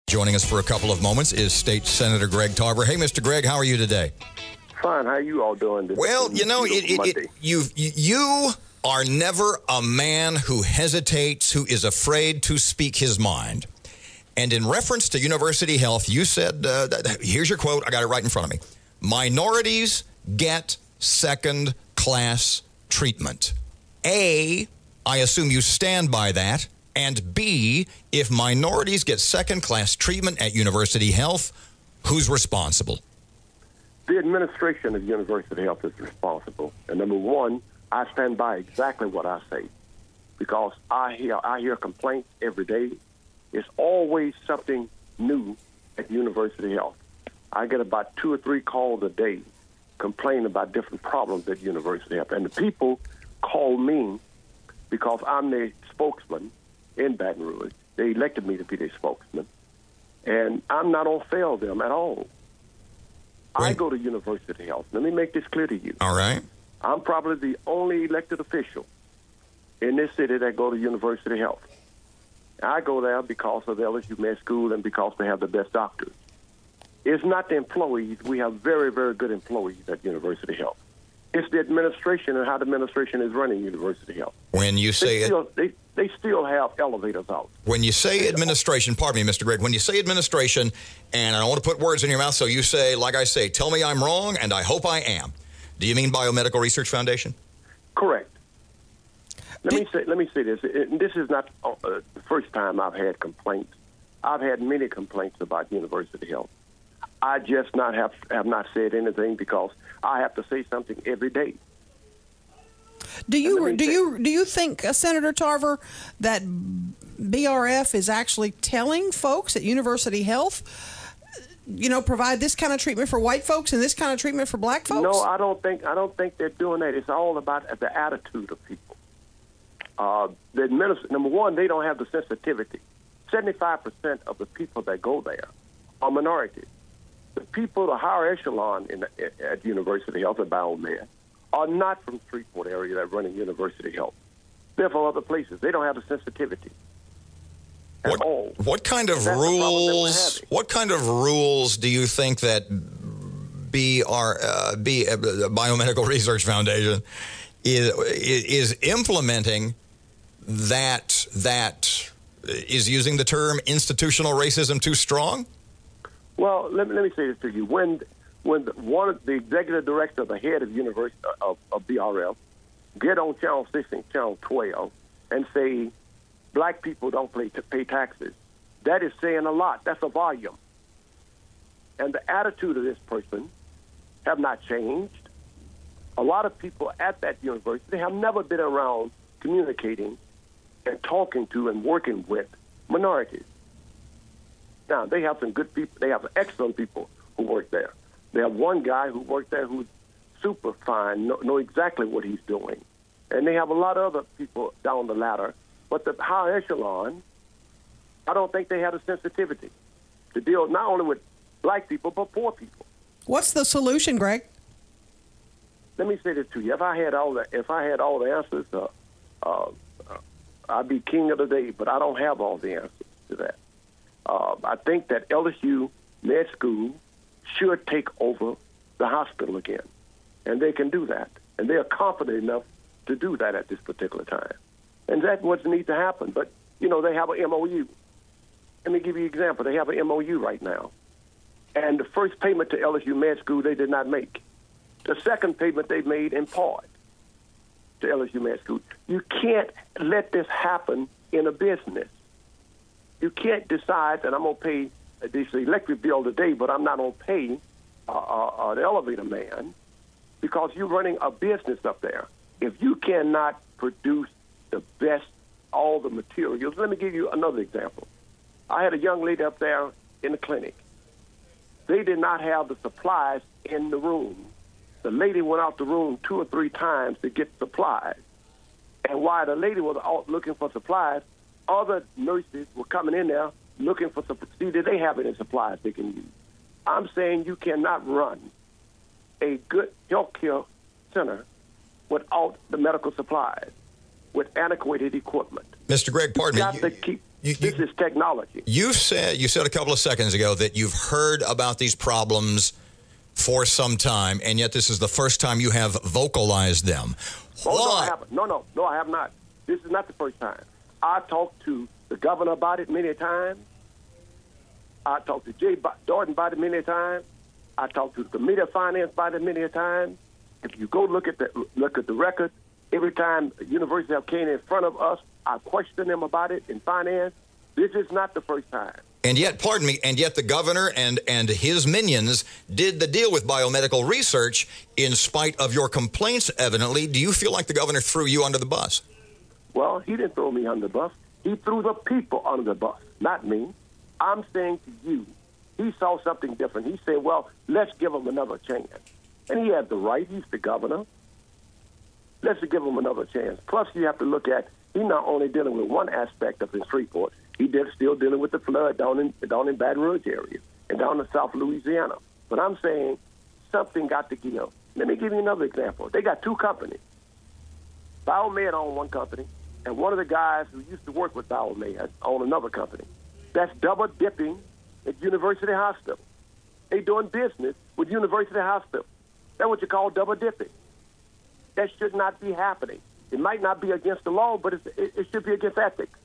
Joining us for a couple of moments is State Senator Greg Tarver. Hey, Mr. Greg, how are you today? Fine. How are you all doing? Well, you know, you are never a man who hesitates, who is afraid to speak his mind. And in reference to university health, you said, here's your quote, I got it right in front of me. Minorities get second-class treatment. A, I assume you stand by that. And B, if minorities get second-class treatment at university health, who's responsible? The administration of university health is responsible. And number one, I stand by exactly what I say because I hear complaints every day. It's always something new at university health. I get about 2 or 3 calls a day complaining about different problems at university health. And the people call me because I'm their spokesman in Baton Rouge. They elected me to be their spokesman. And I'm not going to fail them at all. I go to university health. Let me make this clear to you. All right. I'm probably the only elected official in this city that go to university health. I go there because of the LSU Med School and because they have the best doctors. It's not the employees. We have very, very good employees at university health. It's the administration and how the administration is running university health. When you say they still have elevators out. When you say administration, pardon me, Mr. Greg, when you say administration, and I don't want to put words in your mouth, so you say, like I say, tell me I'm wrong, and I hope I am. Do you mean Biomedical Research Foundation? Correct. Let me say this. This is not the first time I've had complaints. I've had many complaints about university health. I just have not said anything because I have to say something every day. Do you think, Senator Tarver, that BRF is actually telling folks at University Health, provide this kind of treatment for white folks and this kind of treatment for black folks? No, I don't think they're doing that. It's all about the attitude of people. Number one, they don't have the sensitivity. 75% of the people that go there are minorities. The people, the higher echelon at University Health and Biomed are not from Shreveport area that running University Health. They're from other places. They don't have the sensitivity at all. What kind of rules? What kind of rules do you think that Biomedical Research Foundation is implementing that is using the term institutional racism too strong? Well, let me say this to you. When one of the executive director, the head of university of BRF, get on Channel 6 and Channel 12 and say black people don't pay taxes, that is saying a lot. That's a volume. And the attitude of this person have not changed. A lot of people at that university have never been around communicating and talking to and working with minorities. Now, they have some good people. They have excellent people who work there. They have one guy who worked there who's super fine, know exactly what he's doing. And they have a lot of other people down the ladder. But the high echelon, I don't think they have the sensitivity to deal not only with black people, but poor people. What's the solution, Greg? Let me say this to you. If I had all the answers, I'd be king of the day, but I don't have all the answers to that. I think that LSU Med School should take over the hospital again, and they can do that, and they are confident enough to do that at this particular time, and that's what needs to happen. But they have an MOU. Let me give you an example. They have an MOU right now, and the first payment to LSU Med School they did not make. The second payment they made in part to LSU Med School. You can't let this happen in a business. You can't decide that I'm going to pay this electric bill today, but I'm not going to pay an elevator man because you're running a business up there. If you cannot produce the best, all the materials, let me give you another example. I had a young lady up there in the clinic. They did not have the supplies in the room. The lady went out the room 2 or 3 times to get supplies. And while the lady was out looking for supplies, other nurses were coming in there looking for supplies. See, did they have any supplies they can use? I'm saying you cannot run a good healthcare center without the medical supplies, with adequate equipment. Mr. Greg, pardon me. You've got to keep This is technology. You said a couple of seconds ago that you've heard about these problems for some time, and yet this is the first time you have vocalized them. Oh, no, I haven't. No, I have not. This is not the first time. I talked to the governor about it many times. I talked to Jay Jordan about it many times. I talked to the Committee of Finance about it many times. If you go look at the record, every time University of came in front of us, I questioned them about it in finance. This is not the first time. And yet, pardon me, the governor and his minions did the deal with Biomedical Research in spite of your complaints, evidently. Do you feel like the governor threw you under the bus? Well, he didn't throw me under the bus. He threw the people under the bus, not me. I'm saying to you, he saw something different. He said, well, let's give him another chance. And he had the right. He's the governor. Let's give him another chance. Plus, you have to look at, he's not only dealing with one aspect of his Shreveport, he's still dealing with the flood down in Baton Rouge area and down in South Louisiana. But I'm saying something got to give. Let me give you another example. They got two companies. Biomed owned one company, and one of the guys who used to work with Biomed owned another company. That's double dipping at University Hospital. They doing business with University Hospital. That's what you call double dipping. That should not be happening. It might not be against the law, but it should be against ethics.